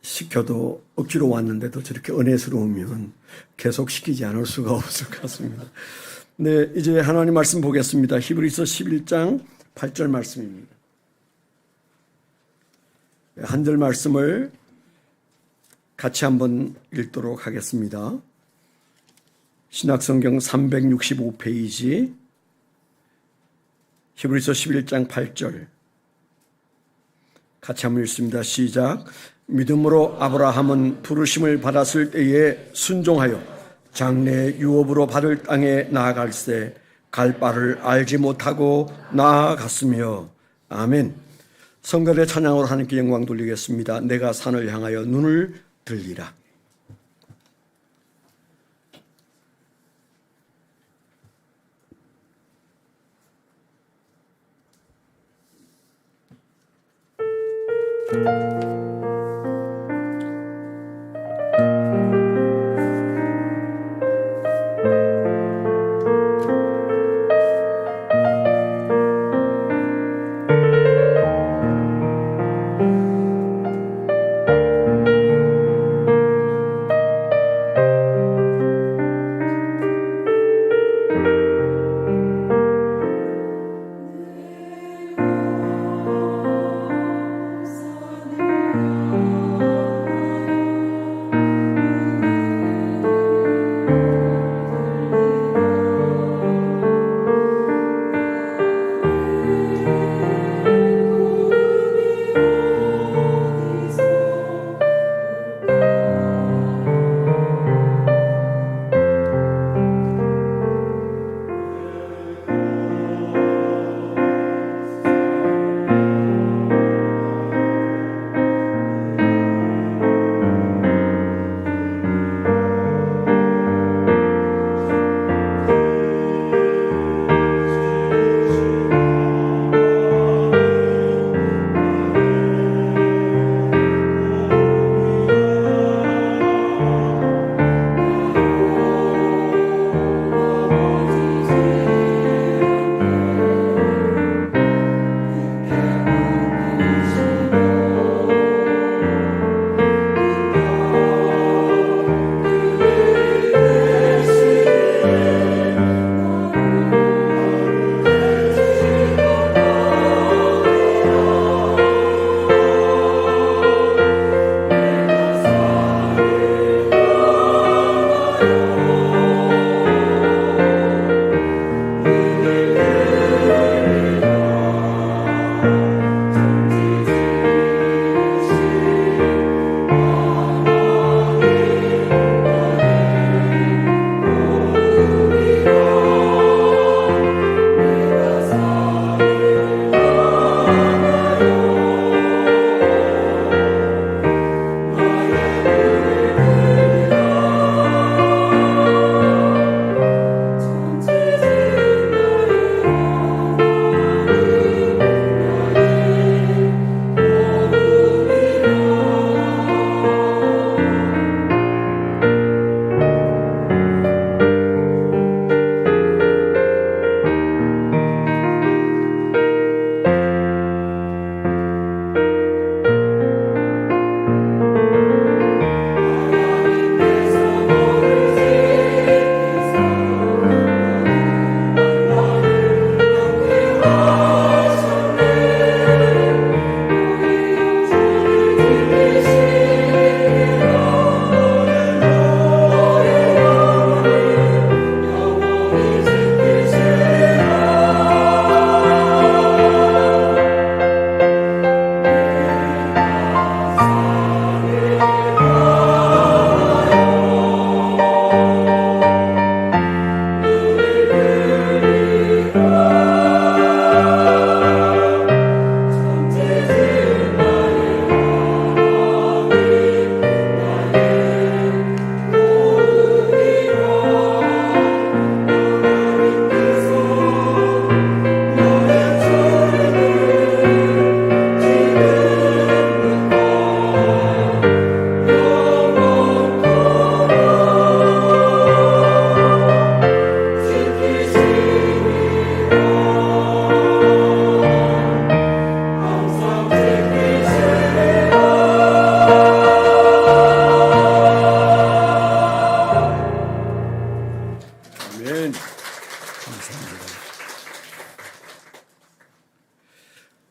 시켜도 억지로 왔는데도 저렇게 은혜스러우면 계속 시키지 않을 수가 없을 것 같습니다. 네, 이제 하나님 말씀 보겠습니다. 히브리서 11장 8절 말씀입니다. 한 절 말씀을 같이 한번 읽도록 하겠습니다. 신약성경 365페이지 히브리서 11장 8절 같이 한번 읽습니다. 시작. 믿음으로 아브라함은 부르심을 받았을 때에 순종하여 장래 유업으로 받을 땅에 나아갈새 갈 바를 알지 못하고 나아갔으며. 아멘. 성결의 찬양으로 하나님께 영광 돌리겠습니다. 내가 산을 향하여 눈을 들리라.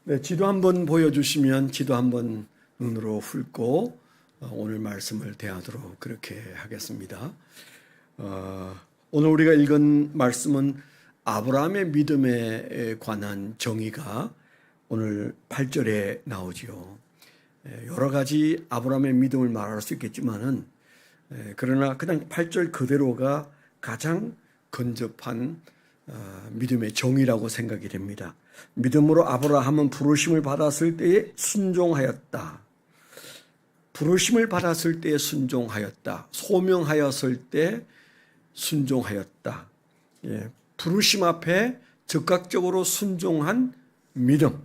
네, 지도 한번 보여주시면 지도 한번 눈으로 훑고 오늘 말씀을 대하도록 그렇게 하겠습니다. 오늘 우리가 읽은 말씀은 아브라함의 믿음에 관한 정의가 오늘 8절에 나오지요. 여러 가지 아브라함의 믿음을 말할 수 있겠지만은 그러나 그냥 8절 그대로가 가장 근접한 믿음의 정의라고 생각이 됩니다. 믿음으로 아브라함은 부르심을 받았을 때에 순종하였다. 부르심을 받았을 때에 순종하였다. 소명하였을 때 순종하였다. 부르심 앞에 즉각적으로 순종한 믿음.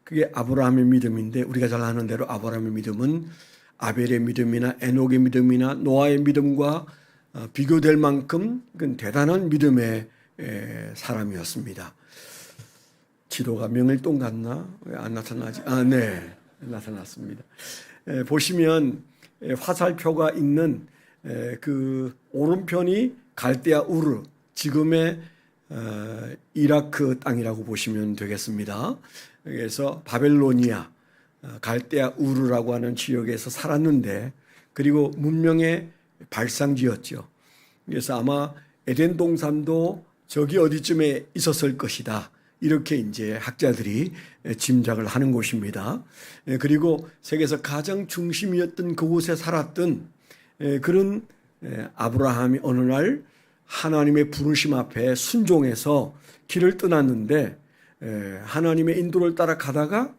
그게 아브라함의 믿음인데 우리가 잘 아는 대로 아브라함의 믿음은 아벨의 믿음이나 에녹의 믿음이나 노아의 믿음과 비교될 만큼 대단한 믿음의 사람이었습니다. 지도가 명일동 같나? 왜 안 나타나지? 네. 나타났습니다. 보시면 화살표가 있는 그 오른편이 갈대아 우르, 지금의 이라크 땅이라고 보시면 되겠습니다. 그래서 바벨로니아, 갈대아 우르라고 하는 지역에서 살았는데 그리고 문명의 발상지였죠. 그래서 아마 에덴 동산도 저기 어디쯤에 있었을 것이다. 이렇게 이제 학자들이 짐작을 하는 곳입니다. 그리고 세계에서 가장 중심이었던 그곳에 살았던 그런 아브라함이 어느 날 하나님의 부르심 앞에 순종해서 길을 떠났는데 하나님의 인도를 따라 가다가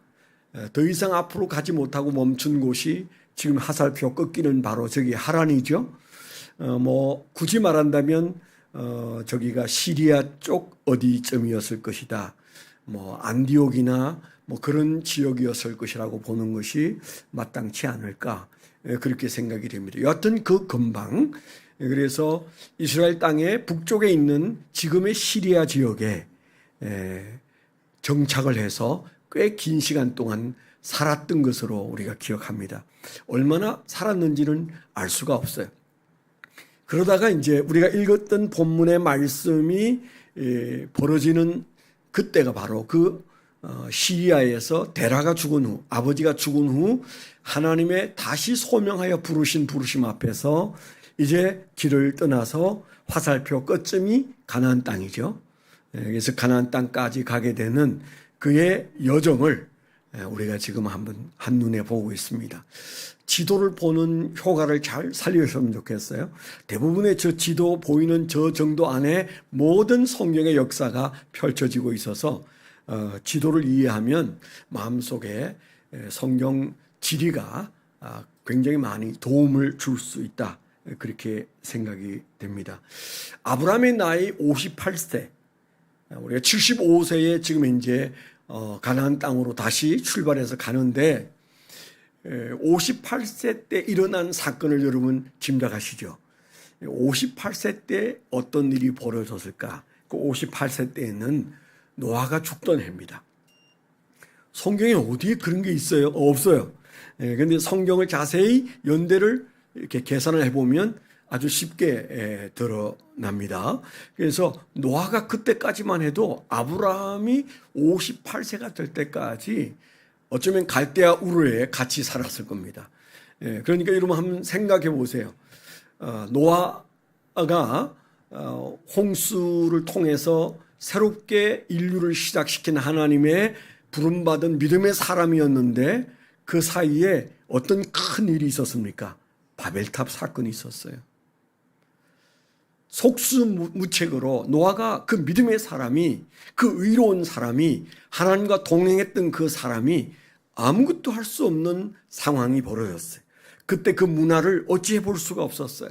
더 이상 앞으로 가지 못하고 멈춘 곳이 지금 화살표 꺾이는 바로 저기 하란이죠. 굳이 말한다면 저기가 시리아 쪽 어디쯤이었을 것이다. 안디옥이나 그런 지역이었을 것이라고 보는 것이 마땅치 않을까. 그렇게 생각이 됩니다. 여하튼 그 근방, 그래서 이스라엘 땅의 북쪽에 있는 지금의 시리아 지역에 정착을 해서 꽤 긴 시간 동안 살았던 것으로 우리가 기억합니다. 얼마나 살았는지는 알 수가 없어요. 그러다가 이제 우리가 읽었던 본문의 말씀이 벌어지는 그때가 바로 그 시리아에서 데라가 죽은 후, 아버지가 죽은 후 하나님의 다시 소명하여 부르신 부르심 앞에서 이제 길을 떠나서 화살표 끝쯤이 가나안 땅이죠. 그래서 가나안 땅까지 가게 되는 그의 여정을 우리가 지금 한눈에 보고 있습니다. 지도를 보는 효과를 잘 살리셨으면 좋겠어요. 대부분의 저 지도 보이는 저 정도 안에 모든 성경의 역사가 펼쳐지고 있어서 지도를 이해하면 마음속에 성경 지리가 굉장히 많이 도움을 줄 수 있다. 그렇게 생각이 됩니다. 아브라함의 나이 58세, 우리가 75세에 지금 이제 가나안 땅으로 다시 출발해서 가는데 58세 때 일어난 사건을 여러분 짐작하시죠? 58세 때 어떤 일이 벌어졌을까? 그 58세 때에는 노아가 죽던 해입니다. 성경에 어디에 그런 게 있어요? 없어요. 그런데 성경을 자세히 연대를 이렇게 계산을 해보면 아주 쉽게 드러납니다. 그래서 노아가 그때까지만 해도 아브라함이 58세가 될 때까지 어쩌면 갈대아 우르에 같이 살았을 겁니다. 그러니까 여러분 한번 생각해 보세요. 노아가 홍수를 통해서 새롭게 인류를 시작시킨 하나님의 부름받은 믿음의 사람이었는데 그 사이에 어떤 큰 일이 있었습니까? 바벨탑 사건이 있었어요. 속수무책으로 노아가 그 믿음의 사람이, 그 의로운 사람이, 하나님과 동행했던 그 사람이 아무것도 할 수 없는 상황이 벌어졌어요. 그때 그 문화를 어찌해 볼 수가 없었어요.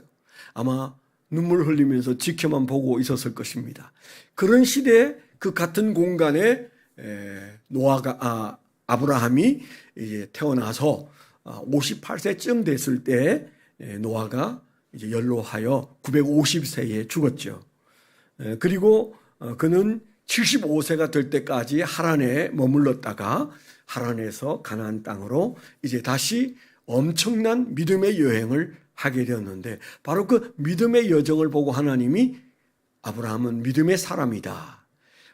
아마 눈물 흘리면서 지켜만 보고 있었을 것입니다. 그런 시대에 그 같은 공간에 아브라함이 이제 태어나서 58세쯤 됐을 때 노아가 이제 연로하여 950세에 죽었죠. 그리고 그는 75세가 될 때까지 하란에 머물렀다가 하란에서 가나안 땅으로 이제 다시 엄청난 믿음의 여행을 하게 되었는데 바로 그 믿음의 여정을 보고 하나님이 아브라함은 믿음의 사람이다.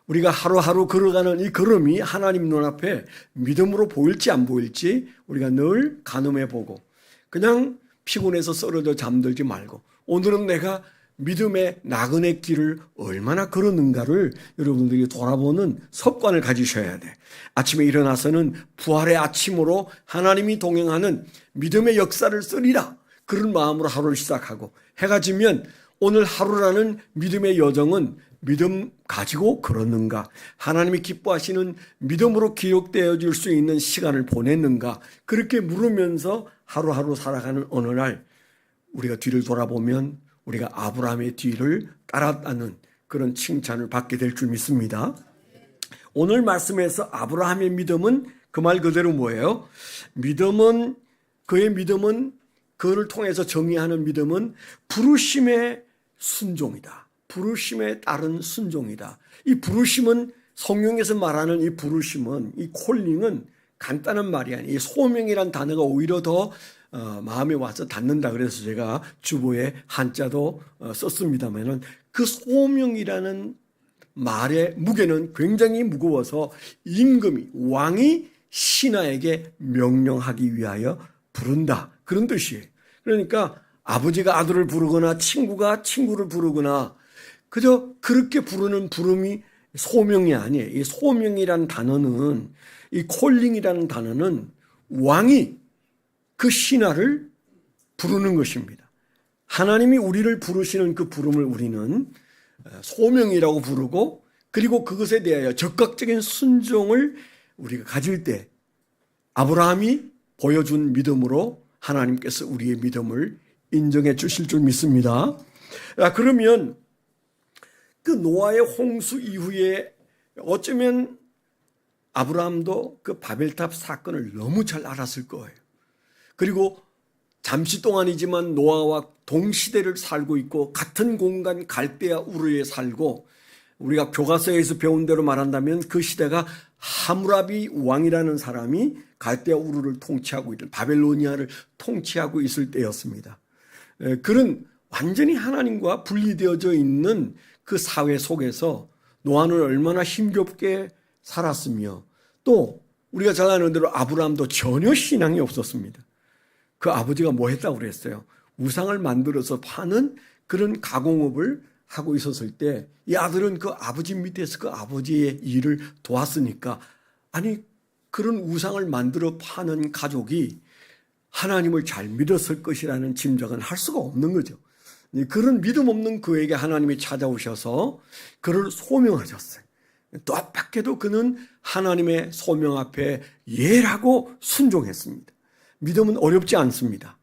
우리가 하루하루 걸어가는 이 걸음이 하나님 눈앞에 믿음으로 보일지 안 보일지 우리가 늘 가늠해 보고 그냥 피곤해서 쓰러져 잠들지 말고 오늘은 내가 믿음의 나그네 길을 얼마나 걸었는가를 여러분들이 돌아보는 습관을 가지셔야 돼. 아침에 일어나서는 부활의 아침으로 하나님이 동행하는 믿음의 역사를 쓰리라. 그런 마음으로 하루를 시작하고 해가 지면 오늘 하루라는 믿음의 여정은 믿음 가지고 걸었는가? 하나님이 기뻐하시는 믿음으로 기록되어질 수 있는 시간을 보냈는가? 그렇게 물으면서 하루하루 살아가는 어느 날 우리가 뒤를 돌아보면 우리가 아브라함의 뒤를 따랐다는 그런 칭찬을 받게 될 줄 믿습니다. 오늘 말씀에서 아브라함의 믿음은 그 말 그대로 뭐예요? 그의 믿음은 그를 통해서 정의하는 믿음은 부르심의 순종이다. 부르심에 따른 순종이다. 이 부르심은 성경에서 말하는 이 부르심은 이 콜링은 간단한 말이 아니에요. 이 소명이란 단어가 오히려 더 마음에 와서 닿는다. 그래서 제가 주보에 한자도 썼습니다만은 그 소명이라는 말의 무게는 굉장히 무거워서 임금이 왕이 신하에게 명령하기 위하여 부른다. 그런 뜻이에요. 그러니까 아버지가 아들을 부르거나 친구가 친구를 부르거나 그저 그렇게 부르는 부름이 소명이 아니에요. 이 소명이라는 단어는 이 콜링이라는 단어는 왕이 그 신하를 부르는 것입니다. 하나님이 우리를 부르시는 그 부름을 우리는 소명이라고 부르고 그리고 그것에 대하여 적극적인 순종을 우리가 가질 때 아브라함이 보여준 믿음으로 하나님께서 우리의 믿음을 인정해 주실 줄 믿습니다. 그러면 그 노아의 홍수 이후에 어쩌면 아브라함도 그 바벨탑 사건을 너무 잘 알았을 거예요. 그리고 잠시 동안이지만 노아와 동시대를 살고 있고 같은 공간 갈대아 우르에 살고 우리가 교과서에서 배운 대로 말한다면 그 시대가 하무라비 왕이라는 사람이 갈대아 우르를 통치하고 있던 바벨로니아를 통치하고 있을 때였습니다. 그런 완전히 하나님과 분리되어져 있는 그 사회 속에서 노아는 얼마나 힘겹게 살았으며 또 우리가 잘 아는 대로 아브라함도 전혀 신앙이 없었습니다. 그 아버지가 뭐 했다고 그랬어요? 우상을 만들어서 파는 그런 가공업을 하고 있었을 때 이 아들은 그 아버지 밑에서 그 아버지의 일을 도왔으니까 아니 그런 우상을 만들어 파는 가족이 하나님을 잘 믿었을 것이라는 짐작은 할 수가 없는 거죠. 그런 믿음 없는 그에게 하나님이 찾아오셔서 그를 소명하셨어요. 뜻밖에도 그는 하나님의 소명 앞에 예라고 순종했습니다. 믿음은 어렵지 않습니다.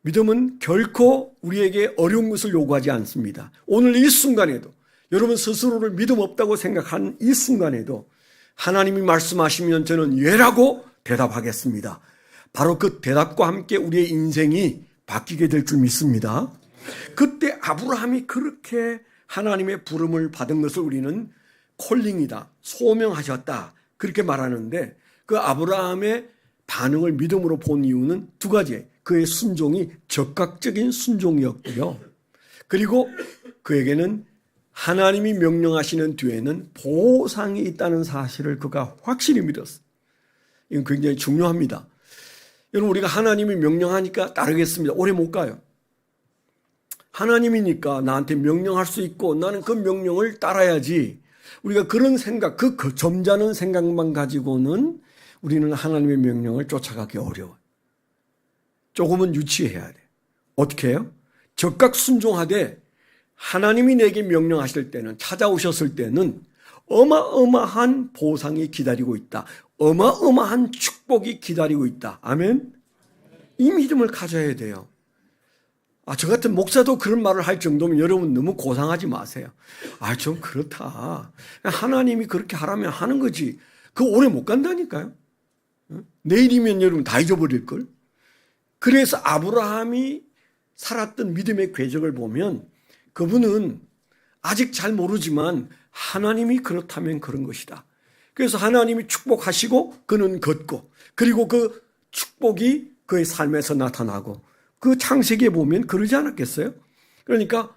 믿음은 결코 우리에게 어려운 것을 요구하지 않습니다. 오늘 이 순간에도 여러분 스스로를 믿음 없다고 생각한 이 순간에도 하나님이 말씀하시면 저는 예라고 대답하겠습니다. 바로 그 대답과 함께 우리의 인생이 바뀌게 될 줄 믿습니다. 그때 아브라함이 그렇게 하나님의 부름을 받은 것을 우리는 콜링이다, 소명하셨다 그렇게 말하는데 그 아브라함의 반응을 믿음으로 본 이유는 두 가지예요. 그의 순종이 적극적인 순종이었고요. 그리고 그에게는 하나님이 명령하시는 뒤에는 보상이 있다는 사실을 그가 확실히 믿었어요. 이건 굉장히 중요합니다. 여러분 우리가 하나님이 명령하니까 따르겠습니다. 오래 못 가요. 하나님이니까 나한테 명령할 수 있고 나는 그 명령을 따라야지. 우리가 그런 생각, 그 점잖은 생각만 가지고는 우리는 하나님의 명령을 쫓아가기 어려워요. 조금은 유치해야 돼. 어떻게 해요? 적극 순종하되 하나님이 내게 명령하실 때는 찾아오셨을 때는 어마어마한 보상이 기다리고 있다. 어마어마한 축복이 기다리고 있다. 아멘? 이 믿음을 가져야 돼요. 저 같은 목사도 그런 말을 할 정도면 여러분 너무 고상하지 마세요. 좀 그렇다. 하나님이 그렇게 하라면 하는 거지. 그거 오래 못 간다니까요. 내일이면 여러분 다 잊어버릴걸. 그래서 아브라함이 살았던 믿음의 궤적을 보면 그분은 아직 잘 모르지만 하나님이 그렇다면 그런 것이다. 그래서 하나님이 축복하시고 그는 걷고 그리고 그 축복이 그의 삶에서 나타나고 그 창세기에 보면 그러지 않았겠어요? 그러니까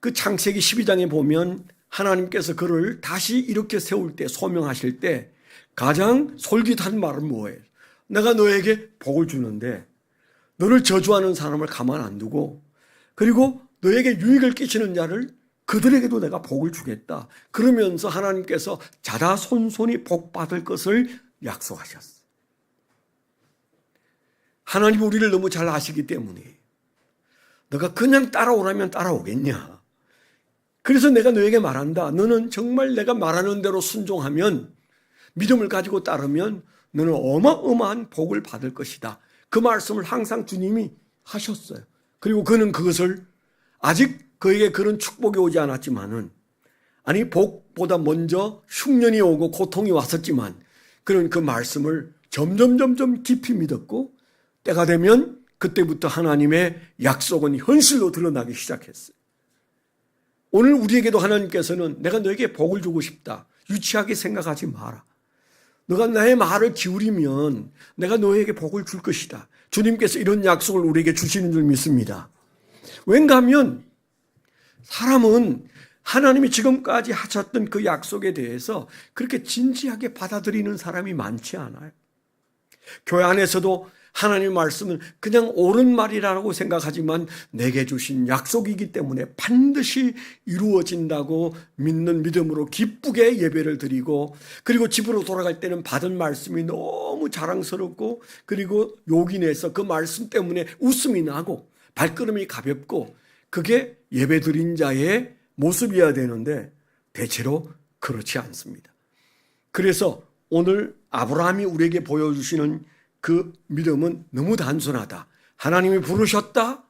그 창세기 12장에 보면 하나님께서 그를 다시 이렇게 세울 때, 소명하실 때 가장 솔깃한 말은 뭐예요? 내가 너에게 복을 주는데 너를 저주하는 사람을 가만 안 두고, 그리고 너에게 유익을 끼치는 자를 그들에게도 내가 복을 주겠다. 그러면서 하나님께서 자자손손이 복 받을 것을 약속하셨어요. 하나님 우리를 너무 잘 아시기 때문에 너가 그냥 따라오라면 따라오겠냐. 그래서 내가 너에게 말한다. 너는 정말 내가 말하는 대로 순종하면, 믿음을 가지고 따르면 너는 어마어마한 복을 받을 것이다. 그 말씀을 항상 주님이 하셨어요. 그리고 그는 그것을, 아직 그에게 그런 축복이 오지 않았지만은, 아니 복보다 먼저 흉년이 오고 고통이 왔었지만 그는 그 말씀을 점점 깊이 믿었고, 때가 되면 그때부터 하나님의 약속은 현실로 드러나기 시작했어요. 오늘 우리에게도 하나님께서는 내가 너에게 복을 주고 싶다. 유치하게 생각하지 마라. 너가 나의 말을 기울이면 내가 너에게 복을 줄 것이다. 주님께서 이런 약속을 우리에게 주시는 줄 믿습니다. 왠가 하면 사람은 하나님이 지금까지 하셨던 그 약속에 대해서 그렇게 진지하게 받아들이는 사람이 많지 않아요. 교회 안에서도 하나님의 말씀은 그냥 옳은 말이라고 생각하지만 내게 주신 약속이기 때문에 반드시 이루어진다고 믿는 믿음으로 기쁘게 예배를 드리고, 그리고 집으로 돌아갈 때는 받은 말씀이 너무 자랑스럽고, 그리고 용기 내서 그 말씀 때문에 웃음이 나고 발걸음이 가볍고, 그게 예배 드린 자의 모습이어야 되는데 대체로 그렇지 않습니다. 그래서 오늘 아브라함이 우리에게 보여주시는 그 믿음은 너무 단순하다. 하나님이 부르셨다.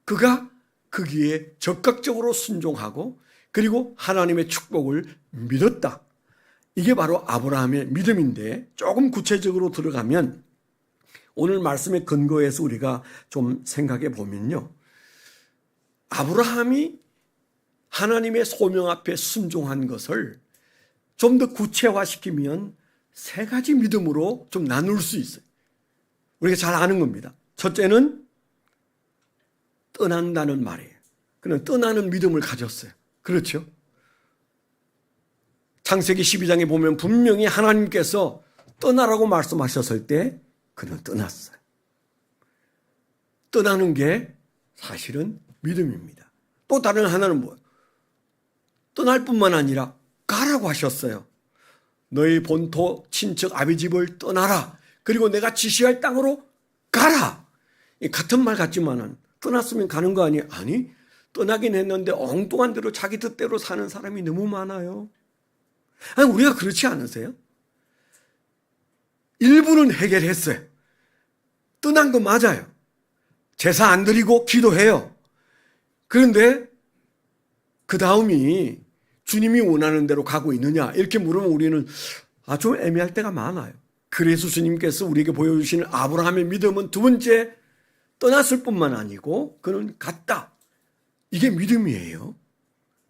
그가 거기에 적극적으로 순종하고, 그리고 하나님의 축복을 믿었다. 이게 바로 아브라함의 믿음인데, 조금 구체적으로 들어가면 오늘 말씀의 근거에서 우리가 좀 생각해 보면요, 아브라함이 하나님의 소명 앞에 순종한 것을 좀 더 구체화시키면 세 가지 믿음으로 좀 나눌 수 있어요. 우리가 잘 아는 겁니다. 첫째는 떠난다는 말이에요. 그는 떠나는 믿음을 가졌어요. 그렇죠? 창세기 12장에 보면 분명히 하나님께서 떠나라고 말씀하셨을 때 그는 떠났어요. 떠나는 게 사실은 믿음입니다. 또 다른 하나는 뭐예요? 떠날 뿐만 아니라 가라고 하셨어요. 너희 본토 친척 아비 집을 떠나라. 그리고 내가 지시할 땅으로 가라. 같은 말 같지만은 떠났으면 가는 거 아니에요? 아니, 떠나긴 했는데 엉뚱한 대로 자기 뜻대로 사는 사람이 너무 많아요. 아니, 우리가 그렇지 않으세요? 일부는 해결했어요. 떠난 거 맞아요. 제사 안 드리고 기도해요. 그런데 그 다음이 주님이 원하는 대로 가고 있느냐 이렇게 물으면 우리는 좀 애매할 때가 많아요. 그래서 주님께서 우리에게 보여주시는 아브라함의 믿음은 두 번째, 떠났을 뿐만 아니고 그는 갔다. 이게 믿음이에요.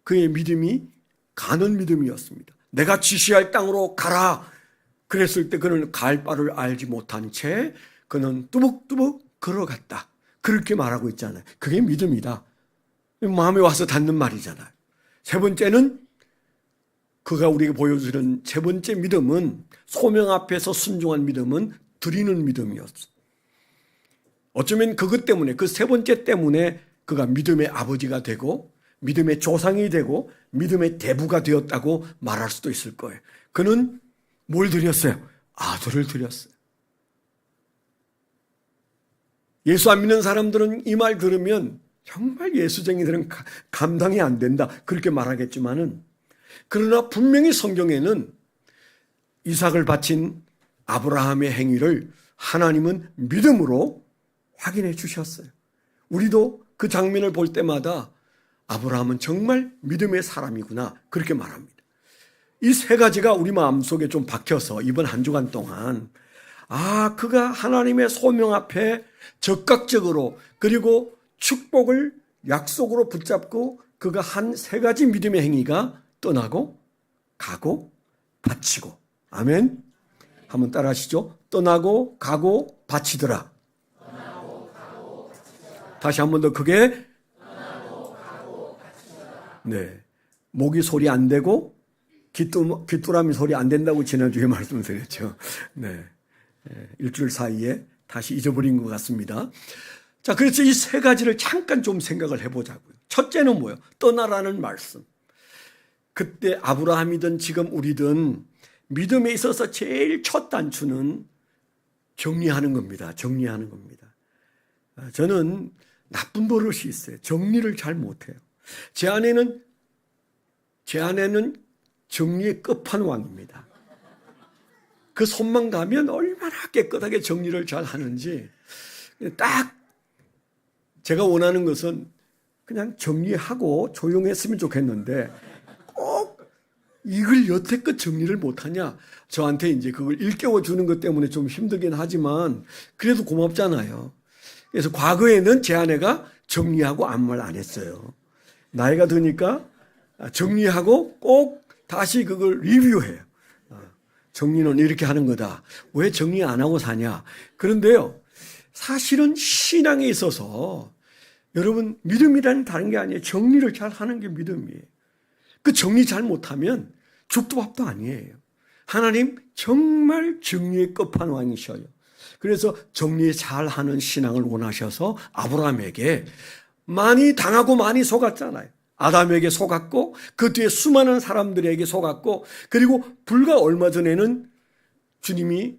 그의 믿음이 가는 믿음이었습니다. 내가 지시할 땅으로 가라. 그랬을 때 그는 갈 바를 알지 못한 채 그는 뚜벅뚜벅 걸어갔다. 그렇게 말하고 있잖아요. 그게 믿음이다. 마음에 와서 닿는 말이잖아요. 세 번째는, 그가 우리에게 보여주는 세 번째 믿음은, 소명 앞에서 순종한 믿음은 드리는 믿음이었어. 어쩌면 그것 때문에, 그 세 번째 때문에 그가 믿음의 아버지가 되고 믿음의 조상이 되고 믿음의 대부가 되었다고 말할 수도 있을 거예요. 그는 뭘 드렸어요? 아들을 드렸어요. 예수 안 믿는 사람들은 이 말 들으면 정말 예수쟁이들은 감당이 안 된다 그렇게 말하겠지만은, 그러나 분명히 성경에는 이삭을 바친 아브라함의 행위를 하나님은 믿음으로 확인해 주셨어요. 우리도 그 장면을 볼 때마다 아브라함은 정말 믿음의 사람이구나 그렇게 말합니다. 이 세 가지가 우리 마음속에 좀 박혀서 이번 한 주간 동안, 그가 하나님의 소명 앞에 적극적으로, 그리고 축복을 약속으로 붙잡고 그가 한 세 가지 믿음의 행위가 떠나고 가고 바치고. 아멘. 한번 따라 하시죠. 떠나고 가고 바치더라. 다시 한 번 더 크게. 네. 모기 소리 안 되고 귀뚜라미 소리 안 된다고 지난주에 말씀드렸죠. 네. 일주일 사이에 다시 잊어버린 것 같습니다. 자, 그래서 이 세 가지를 잠깐 좀 생각을 해보자고요. 첫째는 뭐예요? 떠나라는 말씀. 그때 아브라함이든 지금 우리든 믿음에 있어서 제일 첫 단추는 정리하는 겁니다. 정리하는 겁니다. 저는 나쁜 버릇이 있어요. 정리를 잘 못해요. 제 아내는 정리의 끝판왕입니다. 그 손만 가면 얼마나 깨끗하게 정리를 잘 하는지. 딱 제가 원하는 것은 그냥 정리하고 조용했으면 좋겠는데 꼭 이걸 여태껏 정리를 못하냐. 저한테 이제 그걸 일깨워 주는 것 때문에 좀 힘들긴 하지만 그래도 고맙잖아요. 그래서 과거에는 제 아내가 정리하고 아무 말 안 했어요. 나이가 드니까 정리하고 꼭 다시 그걸 리뷰해요. 정리는 이렇게 하는 거다. 왜 정리 안 하고 사냐. 그런데요, 사실은 신앙에 있어서 여러분 믿음이라는 다른 게 아니에요. 정리를 잘 하는 게 믿음이에요. 그 정리 잘 못하면 죽도 밥도 아니에요. 하나님 정말 정리의 끝판왕이셔요. 그래서 정리 잘하는 신앙을 원하셔서 아브라함에게 많이 당하고 많이 속았잖아요. 아담에게 속았고 그 뒤에 수많은 사람들에게 속았고 그리고 불과 얼마 전에는 주님이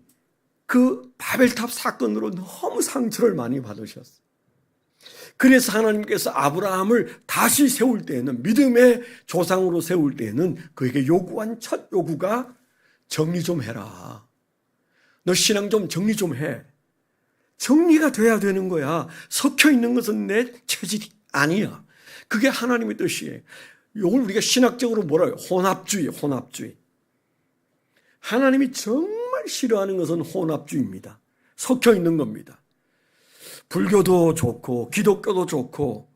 그 바벨탑 사건으로 너무 상처를 많이 받으셨어요. 그래서 하나님께서 아브라함을 다시 세울 때에는 믿음의 조상으로 세울 때에는 그에게 요구한 첫 요구가 정리 좀 해라. 너 신앙 좀 정리 좀 해. 정리가 돼야 되는 거야. 섞여 있는 것은 내 체질이 아니야. 그게 하나님의 뜻이에요. 이걸 우리가 신학적으로 뭐라 해요? 혼합주의. 하나님이 정말 싫어하는 것은 혼합주의입니다. 섞여 있는 겁니다. 불교도 좋고 기독교도 좋고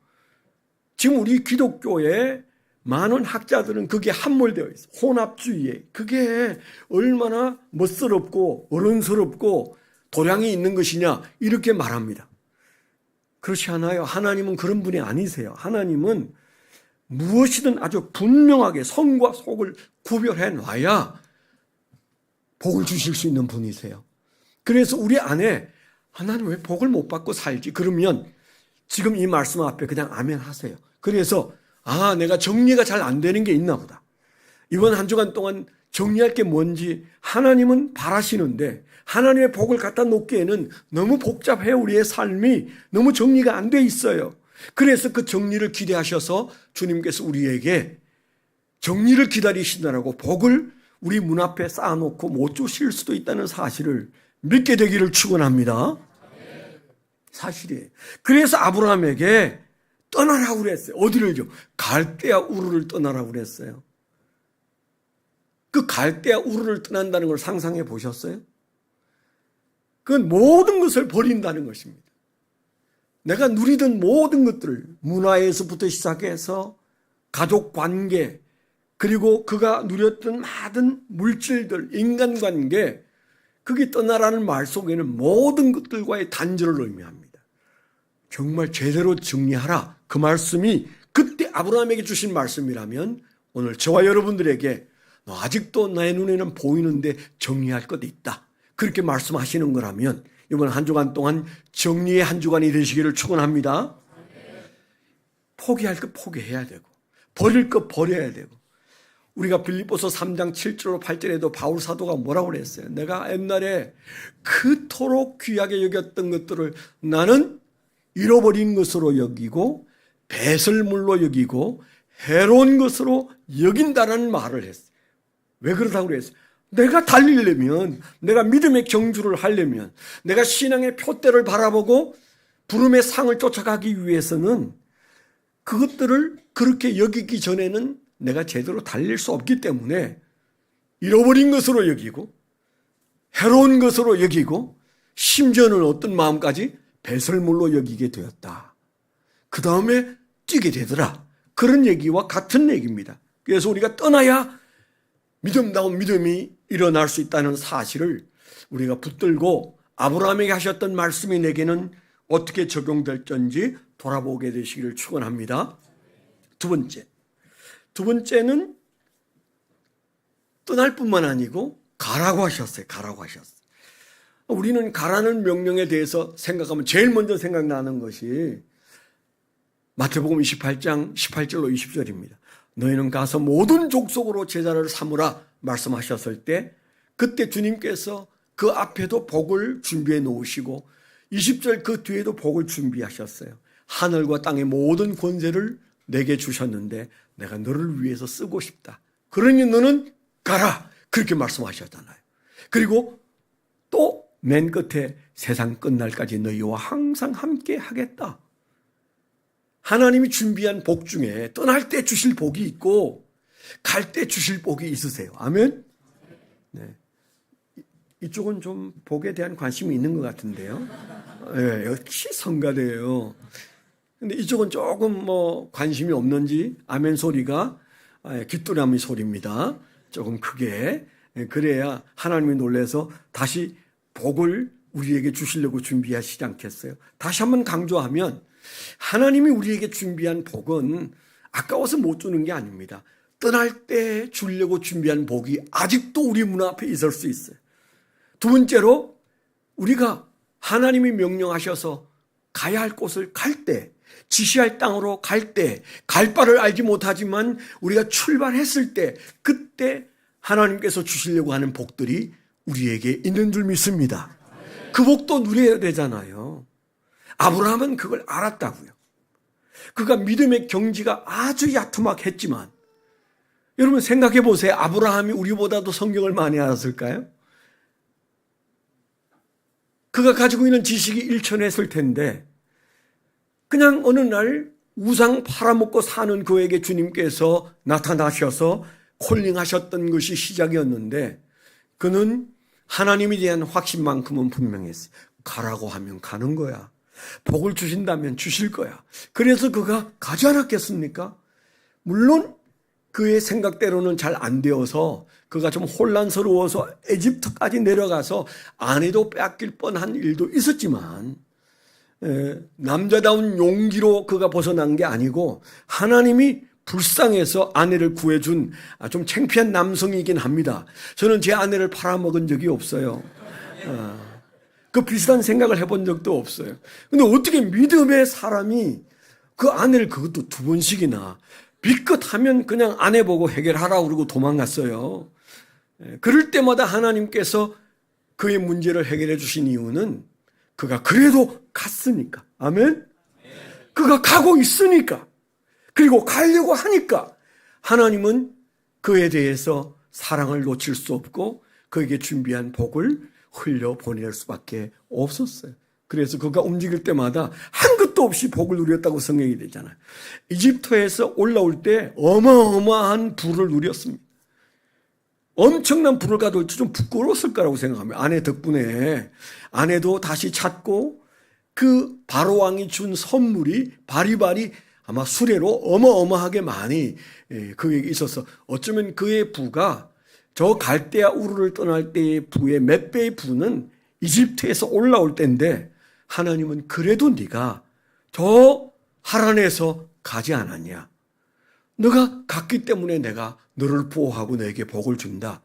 지금 우리 기독교에 많은 학자들은 그게 함몰되어 있어요. 혼합주의에. 그게 얼마나 멋스럽고 어른스럽고 도량이 있는 것이냐 이렇게 말합니다. 그렇지 않아요. 하나님은 그런 분이 아니세요. 하나님은 무엇이든 아주 분명하게 성과 속을 구별해 놔야 복을 주실 수 있는 분이세요. 그래서 우리 안에 나는 왜 복을 못 받고 살지? 그러면 지금 이 말씀 앞에 그냥 아멘 하세요. 그래서 내가 정리가 잘 안 되는 게 있나 보다. 이번 한 주간 동안 정리할 게 뭔지 하나님은 바라시는데 하나님의 복을 갖다 놓기에는 너무 복잡해요. 우리의 삶이 너무 정리가 안 돼 있어요. 그래서 그 정리를 기대하셔서 주님께서 우리에게 정리를 기다리시느라고 복을 우리 문 앞에 쌓아놓고 못 주실 수도 있다는 사실을 믿게 되기를 축원합니다. 사실이에요. 그래서 아브라함에게 떠나라고 그랬어요. 어디를요? 갈대아 우르를 떠나라고 그랬어요. 그 갈대아 우르를 떠난다는 걸 상상해 보셨어요? 그건 모든 것을 버린다는 것입니다. 내가 누리던 모든 것들을 문화에서부터 시작해서 가족 관계 그리고 그가 누렸던 많은 물질들, 인간관계 그게 떠나라는 말 속에는 모든 것들과의 단절을 의미합니다. 정말 제대로 정리하라. 그 말씀이 그때 아브라함에게 주신 말씀이라면 오늘 저와 여러분들에게 너 아직도 나의 눈에는 보이는데 정리할 것 있다. 그렇게 말씀하시는 거라면 이번 한 주간 동안 정리의 한 주간이 되시기를 축원합니다. 포기할 것 포기해야 되고 버릴 것 버려야 되고 우리가 빌립보서 3장 7절 8절에도 바울 사도가 뭐라고 그랬어요? 내가 옛날에 그토록 귀하게 여겼던 것들을 나는 잃어버린 것으로 여기고 배설물로 여기고 해로운 것으로 여긴다는 말을 했어요. 왜 그러다고 그랬어요? 내가 달리려면, 내가 믿음의 경주를 하려면, 내가 신앙의 표대를 바라보고 부름의 상을 쫓아가기 위해서는 그것들을 그렇게 여기기 전에는 내가 제대로 달릴 수 없기 때문에 잃어버린 것으로 여기고 해로운 것으로 여기고 심지어는 어떤 마음까지 배설물로 여기게 되었다. 그 다음에 뛰게 되더라. 그런 얘기와 같은 얘기입니다. 그래서 우리가 떠나야 믿음다운 믿음이 일어날 수 있다는 사실을 우리가 붙들고 아브라함에게 하셨던 말씀이 내게는 어떻게 적용될지 돌아보게 되시기를 축원합니다. 두 번째, 두 번째는 떠날 뿐만 아니고 가라고 하셨어요. 가라고 하셨어요. 우리는 가라는 명령에 대해서 생각하면 제일 먼저 생각나는 것이 마태복음 28장 18절로 20절입니다. 너희는 가서 모든 족속으로 제자를 삼으라 말씀하셨을 때 그때 주님께서 그 앞에도 복을 준비해 놓으시고 20절 그 뒤에도 복을 준비하셨어요. 하늘과 땅의 모든 권세를 내게 주셨는데 내가 너를 위해서 쓰고 싶다. 그러니 너는 가라. 그렇게 말씀하셨잖아요. 그리고 또 맨 끝에 세상 끝날까지 너희와 항상 함께 하겠다. 하나님이 준비한 복 중에 떠날 때 주실 복이 있고 갈 때 주실 복이 있으세요. 아멘? 네. 이쪽은 좀 복에 대한 관심이 있는 것 같은데요. 네, 역시 성가대예요. 근데 이쪽은 조금 관심이 없는지 아멘 소리가 귀뚜라미 소리입니다. 조금 크게. 그래야 하나님이 놀라서 다시 복을 우리에게 주시려고 준비하시지 않겠어요? 다시 한번 강조하면 하나님이 우리에게 준비한 복은 아까워서 못 주는 게 아닙니다. 떠날 때 주려고 준비한 복이 아직도 우리 문 앞에 있을 수 있어요. 두 번째로 우리가 하나님이 명령하셔서 가야 할 곳을 갈 때, 지시할 땅으로 갈 때, 갈 바를 알지 못하지만 우리가 출발했을 때 그때 하나님께서 주시려고 하는 복들이 우리에게 있는 줄 믿습니다. 그 복도 누려야 되잖아요. 아브라함은 그걸 알았다고요. 그가 믿음의 경지가 아주 야투막했지만 여러분 생각해 보세요. 아브라함이 우리보다도 성경을 많이 알았을까요? 그가 가지고 있는 지식이 일천했을 텐데 그냥 어느 날 우상 팔아먹고 사는 그에게 주님께서 나타나셔서 콜링하셨던 것이 시작이었는데 그는 하나님에 대한 확신만큼은 분명했어요. 가라고 하면 가는 거야. 복을 주신다면 주실 거야. 그래서 그가 가지 않았겠습니까? 물론 그의 생각대로는 잘 안 되어서 그가 좀 혼란스러워서 에집트까지 내려가서 아내도 빼앗길 뻔한 일도 있었지만 남자다운 용기로 그가 벗어난 게 아니고 하나님이 불쌍해서 아내를 구해준 좀 창피한 남성이긴 합니다. 저는 제 아내를 팔아먹은 적이 없어요. 그 비슷한 생각을 해본 적도 없어요. 근데 어떻게 믿음의 사람이 그 아내를 그것도 두 번씩이나 비끗하면 그냥 아내 보고 해결하라고 그러고 도망갔어요. 그럴 때마다 하나님께서 그의 문제를 해결해 주신 이유는 그가 그래도 갔으니까. 아멘? 그가 가고 있으니까. 그리고 가려고 하니까 하나님은 그에 대해서 사랑을 놓칠 수 없고 그에게 준비한 복을 흘려보낼 수밖에 없었어요. 그래서 그가 움직일 때마다 한 것도 없이 복을 누렸다고 성경이 되잖아요. 이집트에서 올라올 때 어마어마한 부를 누렸습니다. 엄청난 부를 가져올 때 좀 부끄러웠을 거라고 생각합니다. 아내 덕분에 아내도 다시 찾고 그 바로왕이 준 선물이 바리바리 아마 수레로 어마어마하게 많이 그에게 있어서 어쩌면 그의 부가 저 갈대아 우르를 떠날 때의 부의 몇 배의 부는 이집트에서 올라올 때인데 하나님은 그래도 네가 저 하란에서 가지 않았냐. 너가 갔기 때문에 내가 너를 보호하고 너에게 복을 준다.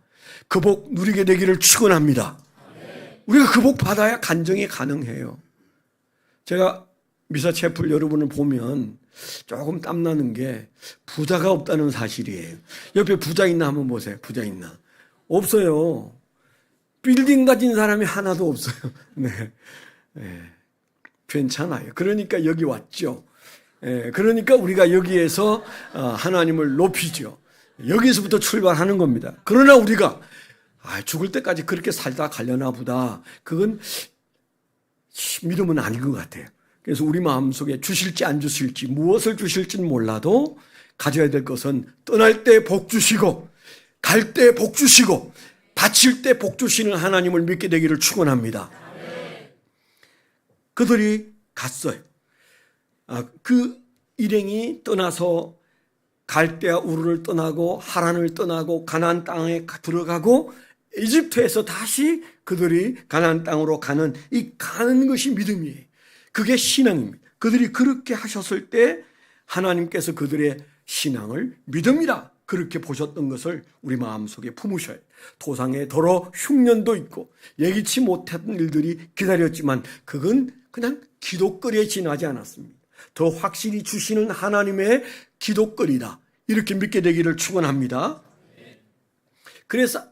그 복 누리게 되기를 축원합니다. 우리가 그 복 받아야 간증이 가능해요. 제가 미사체플 여러분을 보면 조금 땀나는 게 부자가 없다는 사실이에요. 옆에 부자 있나 한번 보세요. 부자 있나? 없어요. 빌딩 가진 사람이 하나도 없어요. 네. 네. 괜찮아요. 그러니까 여기 왔죠. 네. 그러니까 우리가 여기에서 하나님을 높이죠. 여기서부터 출발하는 겁니다. 그러나 우리가 죽을 때까지 그렇게 살다 가려나 보다. 그건 믿음은 아닌 것 같아요. 그래서 우리 마음속에 주실지 안 주실지 무엇을 주실지는 몰라도 가져야 될 것은 떠날 때 복 주시고 갈 때 복 주시고 바칠 때 복 주시는 하나님을 믿게 되기를 축원합니다. 그들이 갔어요. 그 일행이 떠나서 갈대아 우르를 떠나고 하란을 떠나고 가나안 땅에 들어가고 이집트에서 다시 그들이 가나안 땅으로 가는 이 가는 것이 믿음이에요. 그게 신앙입니다. 그들이 그렇게 하셨을 때 하나님께서 그들의 신앙을 믿음이라 그렇게 보셨던 것을 우리 마음속에 품으셔야 해요. 도상에 더러 흉년도 있고 예기치 못한 일들이 기다렸지만 그건 그냥 기독거리에 지나지 않았습니다. 더 확실히 주시는 하나님의 기독거리다, 이렇게 믿게 되기를 축원합니다. 그래서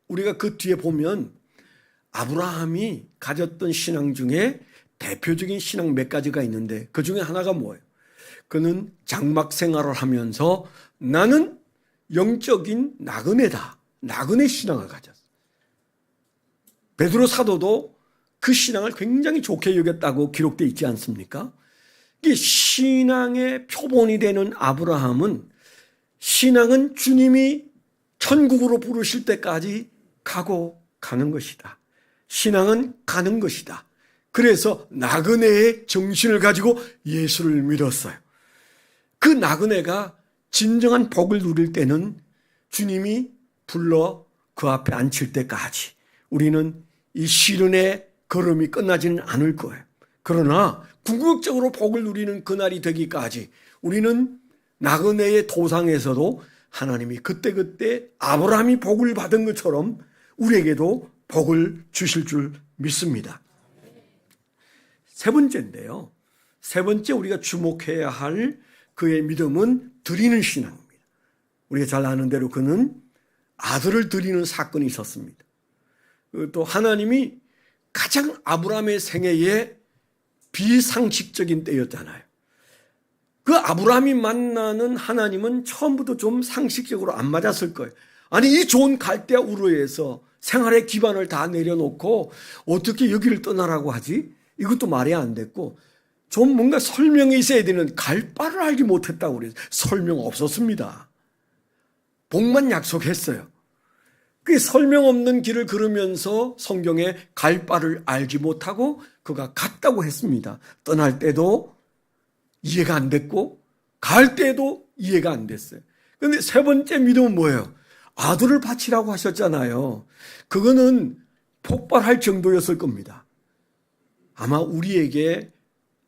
우리가 그 뒤에 보면 아브라함이 가졌던 신앙 중에 대표적인 신앙 몇 가지가 있는데 그 중에 하나가 뭐예요? 그는 장막 생활을 하면서 나는 영적인 나그네다, 나그네 신앙을 가졌어요. 베드로 사도도 그 신앙을 굉장히 좋게 여겼다고 기록되어 있지 않습니까? 이 신앙의 표본이 되는 아브라함은 신앙은 주님이 천국으로 부르실 때까지 가고 가는 것이다. 신앙은 가는 것이다. 그래서 나그네의 정신을 가지고 예수를 믿었어요. 그 나그네가 진정한 복을 누릴 때는 주님이 불러 그 앞에 앉힐 때까지 우리는 이 시련의 걸음이 끝나지는 않을 거예요. 그러나 궁극적으로 복을 누리는 그날이 되기까지 우리는 나그네의 도상에서도 하나님이 그때그때 아브라함이 복을 받은 것처럼 우리에게도 복을 주실 줄 믿습니다. 세 번째인데요. 세 번째 우리가 주목해야 할 그의 믿음은 드리는 신앙입니다. 우리가 잘 아는 대로 그는 아들을 드리는 사건이 있었습니다. 또 하나님이 가장 아브라함의 생애에 비상식적인 때였잖아요. 그 아브라함이 만나는 하나님은 처음부터 좀 상식적으로 안 맞았을 거예요. 아니, 이 좋은 갈대아 우르에서 생활의 기반을 다 내려놓고 어떻게 여기를 떠나라고 하지? 이것도 말이 안 됐고, 좀 뭔가 설명이 있어야 되는, 갈 바를 알지 못했다고 그래서 설명 없었습니다. 복만 약속했어요. 그 설명 없는 길을 걸으면서 성경에 갈 바를 알지 못하고 그가 갔다고 했습니다. 떠날 때도 이해가 안 됐고 갈 때도 이해가 안 됐어요. 그런데 세 번째 믿음은 뭐예요? 아들을 바치라고 하셨잖아요. 그거는 폭발할 정도였을 겁니다. 아마 우리에게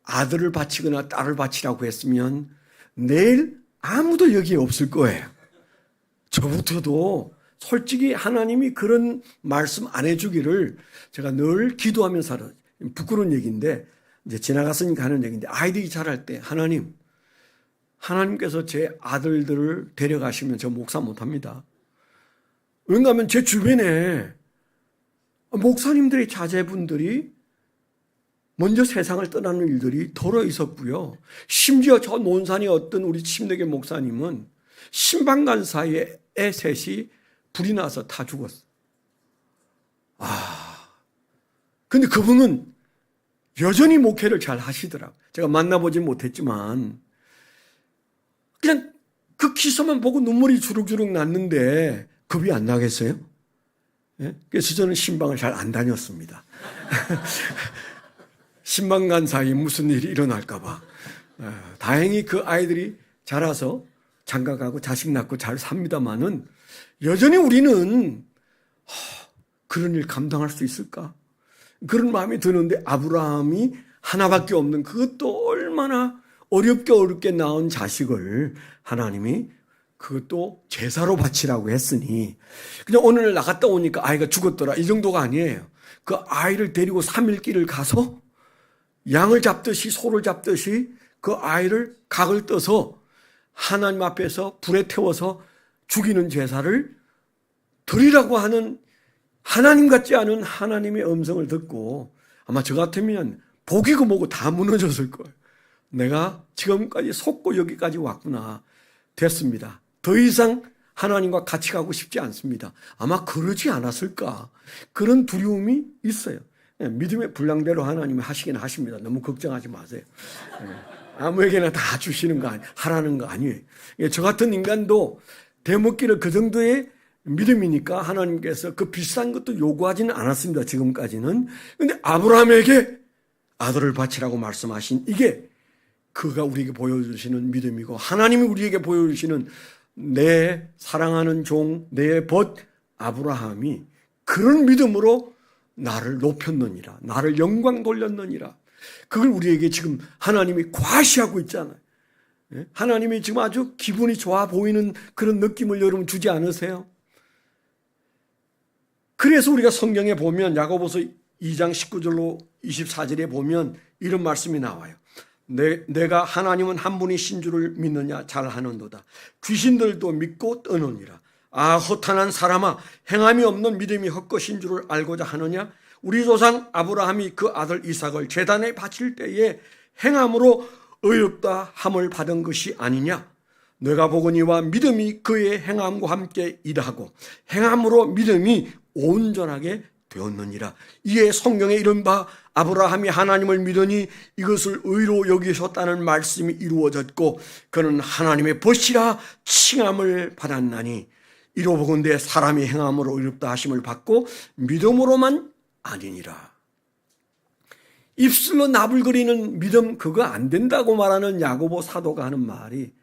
아들을 바치거나 딸을 바치라고 했으면 내일 아무도 여기에 없을 거예요. 저부터도 솔직히 하나님이 그런 말씀 안 해주기를 제가 늘 기도하면서 살아요. 부끄러운 얘기인데 이제 지나갔으니까 하는 얘기인데, 아이들이 자랄 때 하나님께서 제 아들들을 데려가시면 저 목사 못합니다. 왜냐하면 제 주변에 목사님들의 자제분들이 먼저 세상을 떠나는 일들이 덜어 있었고요. 심지어 저 논산의 어떤 우리 침례교 목사님은 신방간 사이에 애 셋이 불이 나서 다 죽었어. 근데 그분은 여전히 목회를 잘 하시더라고요. 제가 만나보진 못했지만 그냥 그 기사만 보고 눈물이 주룩주룩 났는데 겁이 안 나겠어요? 예? 그래서 저는 신방을 잘 안 다녔습니다. 신방간 사이에 무슨 일이 일어날까 봐. 다행히 그 아이들이 자라서 장가가고 자식 낳고 잘 삽니다마는 여전히 우리는 그런 일 감당할 수 있을까? 그런 마음이 드는데 아브라함이 하나밖에 없는, 그것도 얼마나 어렵게 낳은 자식을 하나님이 그것도 제사로 바치라고 했으니 그냥 어느 날 나갔다 오니까 아이가 죽었더라, 이 정도가 아니에요. 그 아이를 데리고 3일 길을 가서 양을 잡듯이 소를 잡듯이 그 아이를 각을 떠서 하나님 앞에서 불에 태워서 죽이는 제사를 드리라고 하는, 하나님 같지 않은 하나님의 음성을 듣고 아마 저 같으면 복이고 뭐고 다 무너졌을 거예요. 내가 지금까지 속고 여기까지 왔구나. 됐습니다. 더 이상 하나님과 같이 가고 싶지 않습니다. 아마 그러지 않았을까. 그런 두려움이 있어요. 믿음의 분량대로 하나님이 하시긴 하십니다. 너무 걱정하지 마세요. 아무에게나 다 주시는 거 아니에요. 하라는 거 아니에요. 저 같은 인간도 대먹기를 그 정도의 믿음이니까 하나님께서 그 비싼 것도 요구하지는 않았습니다. 지금까지는. 그런데 아브라함에게 아들을 바치라고 말씀하신 이게 그가 우리에게 보여주시는 믿음이고, 하나님이 우리에게 보여주시는 내 사랑하는 종, 내 벗 아브라함이 그런 믿음으로 나를 높였느니라, 나를 영광 돌렸느니라. 그걸 우리에게 지금 하나님이 과시하고 있잖아요. 하나님이 지금 아주 기분이 좋아 보이는 그런 느낌을 여러분 주지 않으세요? 그래서 우리가 성경에 보면 야고보서 2장 19절로 24절에 보면 이런 말씀이 나와요. 내가 하나님은 한 분이신 줄을 믿느냐? 잘하는도다. 귀신들도 믿고 떠느니라. 아, 허탄한 사람아, 행함이 없는 믿음이 헛것인 줄을 알고자 하느냐? 우리 조상 아브라함이 그 아들 이삭을 제단에 바칠 때에 행함으로 의롭다 함을 받은 것이 아니냐? 내가 보거니와 믿음이 그의 행함과 함께 일하고 행함으로 믿음이 온전하게 되었느니라. 이에 성경에 이른바 아브라함이 하나님을 믿으니 이것을 의로 여기셨다는 말씀이 이루어졌고 그는 하나님의 벗이라 칭함을 받았나니 이로 보건대 사람이 행함으로 의롭다 하심을 받고 믿음으로만 아니니라. 입술로 나불거리는 믿음 그거 안 된다고 말하는 야고보 사도가 하는 말이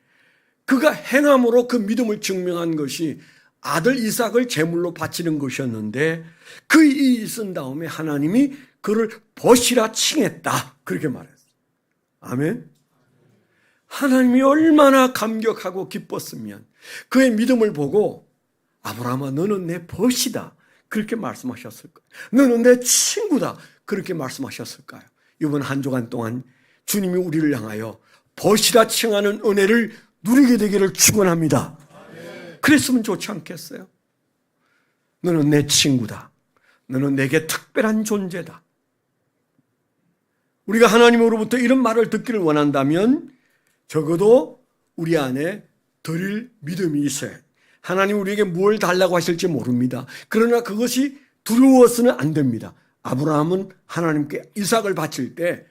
그가 행함으로 그 믿음을 증명한 것이 아들 이삭을 제물로 바치는 것이었는데 그 일이 있은 다음에 하나님이 그를 벗이라 칭했다. 그렇게 말했어요. 아멘. 하나님이 얼마나 감격하고 기뻤으면 그의 믿음을 보고 아브라함아 너는 내 벗이다. 그렇게 말씀하셨을까요? 너는 내 친구다. 그렇게 말씀하셨을까요? 이번 한 주간 동안 주님이 우리를 향하여 벗이라 칭하는 은혜를 누리게 되기를 축원합니다. 그랬으면 좋지 않겠어요? 너는 내 친구다. 너는 내게 특별한 존재다. 우리가 하나님으로부터 이런 말을 듣기를 원한다면 적어도 우리 안에 드릴 믿음이 있어요. 하나님 우리에게 뭘 달라고 하실지 모릅니다. 그러나 그것이 두려워서는 안 됩니다. 아브라함은 하나님께 이삭을 바칠 때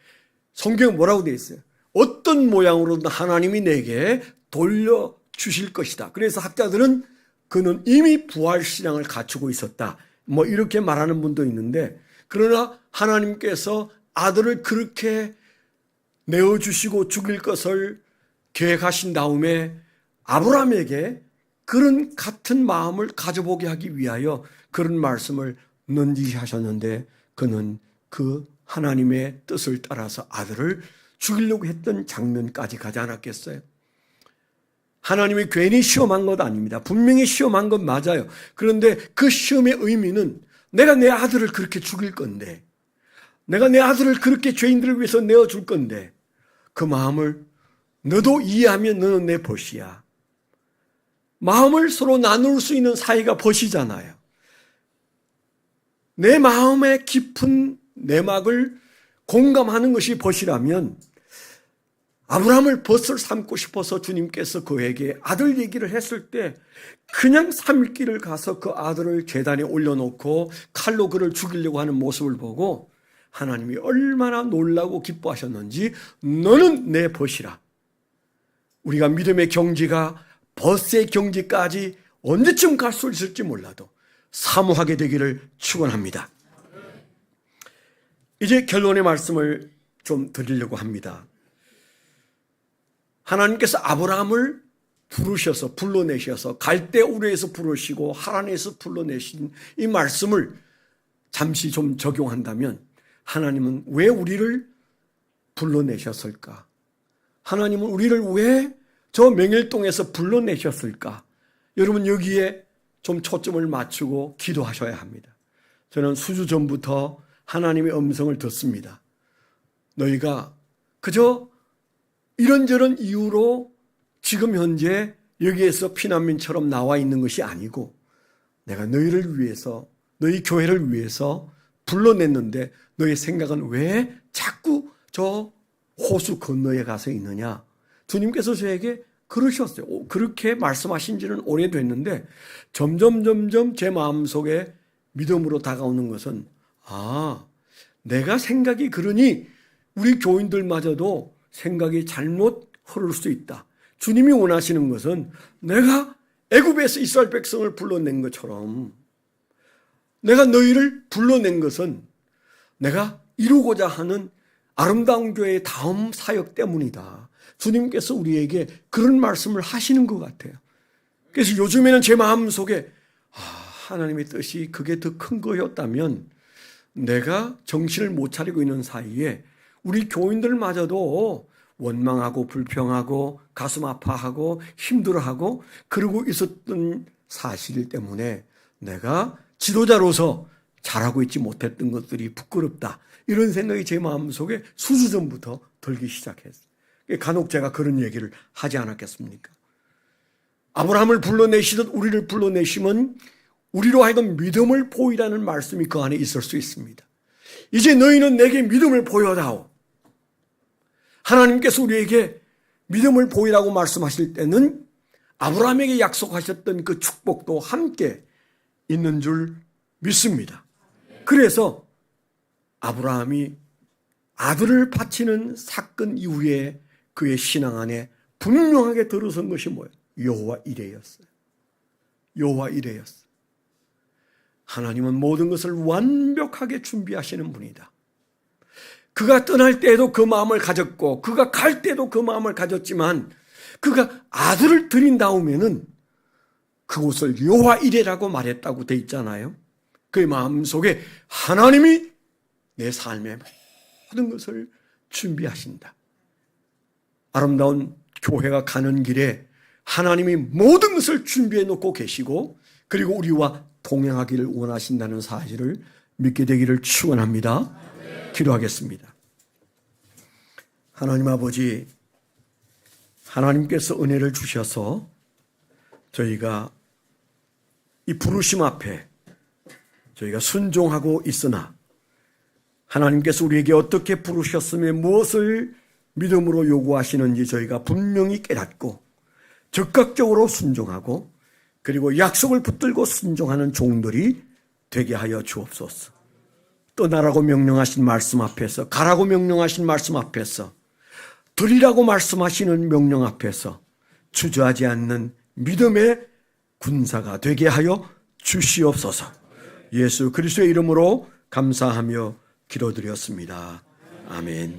성경에 뭐라고 되어 있어요? 어떤 모양으로든 하나님이 내게 돌려주실 것이다. 그래서 학자들은 그는 이미 부활신앙을 갖추고 있었다. 뭐 이렇게 말하는 분도 있는데 그러나 하나님께서 아들을 그렇게 내어주시고 죽일 것을 계획하신 다음에 아브라함에게 그런 같은 마음을 가져보게 하기 위하여 그런 말씀을 넌지시 하셨는데 그는 그 하나님의 뜻을 따라서 아들을 죽이려고 했던 장면까지 가지 않았겠어요? 하나님이 괜히 시험한 것 아닙니다. 분명히 시험한 건 맞아요. 그런데 그 시험의 의미는 내가 내 아들을 그렇게 죽일 건데 내가 내 아들을 그렇게 죄인들을 위해서 내어줄 건데 그 마음을 너도 이해하면 너는 내 벗이야. 마음을 서로 나눌 수 있는 사이가 벗이잖아요. 내 마음의 깊은 내막을 공감하는 것이 벗이라면 아브라함을 벗을 삼고 싶어서 주님께서 그에게 아들 얘기를 했을 때 그냥 산길을 가서 그 아들을 제단에 올려놓고 칼로 그를 죽이려고 하는 모습을 보고 하나님이 얼마나 놀라고 기뻐하셨는지 너는 내 벗이라. 우리가 믿음의 경지가 벗의 경지까지 언제쯤 갈 수 있을지 몰라도 사모하게 되기를 축원합니다. 이제 결론의 말씀을 좀 드리려고 합니다. 하나님께서 아브라함을 부르셔서 불러내셔서 갈대우르에서 부르시고 하란에서 불러내신 이 말씀을 잠시 좀 적용한다면 하나님은 왜 우리를 불러내셨을까? 하나님은 우리를 왜 저 맹일동에서 불러내셨을까? 여러분 여기에 좀 초점을 맞추고 기도하셔야 합니다. 저는 수주 전부터 하나님의 음성을 듣습니다. 너희가 그저 이런저런 이유로 지금 현재 여기에서 피난민처럼 나와 있는 것이 아니고 내가 너희를 위해서 너희 교회를 위해서 불러냈는데 너희 생각은 왜 자꾸 저 호수 건너에 가서 있느냐? 주님께서 저에게 그러셨어요. 그렇게 말씀하신 지는 오래됐는데 점점 제 마음속에 믿음으로 다가오는 것은 내가 생각이 그러니 우리 교인들마저도 생각이 잘못 흐를 수 있다. 주님이 원하시는 것은 내가 애굽에서 이스라엘 백성을 불러낸 것처럼 내가 너희를 불러낸 것은 내가 이루고자 하는 아름다운 교회의 다음 사역 때문이다. 주님께서 우리에게 그런 말씀을 하시는 것 같아요. 그래서 요즘에는 제 마음속에 하나님의 뜻이 그게 더 큰 거였다면 내가 정신을 못 차리고 있는 사이에 우리 교인들마저도 원망하고 불평하고 가슴 아파하고 힘들어하고 그러고 있었던 사실 때문에 내가 지도자로서 잘하고 있지 못했던 것들이 부끄럽다. 이런 생각이 제 마음속에 수주 전부터 들기 시작했어요. 간혹 제가 그런 얘기를 하지 않았겠습니까? 아브라함을 불러내시듯 우리를 불러내시면 우리로 하여금 믿음을 보이라는 말씀이 그 안에 있을 수 있습니다. 이제 너희는 내게 믿음을 보여다오. 하나님께서 우리에게 믿음을 보이라고 말씀하실 때는 아브라함에게 약속하셨던 그 축복도 함께 있는 줄 믿습니다. 그래서 아브라함이 아들을 바치는 사건 이후에 그의 신앙 안에 분명하게 들어선 것이 뭐예요? 여호와 이레였어요. 여호와 이레였어요. 하나님은 모든 것을 완벽하게 준비하시는 분이다. 그가 떠날 때에도 그 마음을 가졌고 그가 갈 때도 그 마음을 가졌지만 그가 아들을 드린 다음에는 그곳을 여호와 이레라고 말했다고 돼 있잖아요. 그의 마음속에 하나님이 내 삶의 모든 것을 준비하신다. 아름다운 교회가 가는 길에 하나님이 모든 것을 준비해 놓고 계시고 그리고 우리와 동행하기를 원하신다는 사실을 믿게 되기를 축원합니다. 기도하겠습니다. 하나님 아버지, 하나님께서 은혜를 주셔서 저희가 이 부르심 앞에 저희가 순종하고 있으나 하나님께서 우리에게 어떻게 부르셨으며 무엇을 믿음으로 요구하시는지 저희가 분명히 깨닫고 적극적으로 순종하고 그리고 약속을 붙들고 순종하는 종들이 되게 하여 주옵소서. 떠나라고 명령하신 말씀 앞에서, 가라고 명령하신 말씀 앞에서, 드리라고 말씀하시는 명령 앞에서 주저하지 않는 믿음의 군사가 되게 하여 주시옵소서. 예수 그리스도의 이름으로 감사하며 기도드렸습니다. 아멘.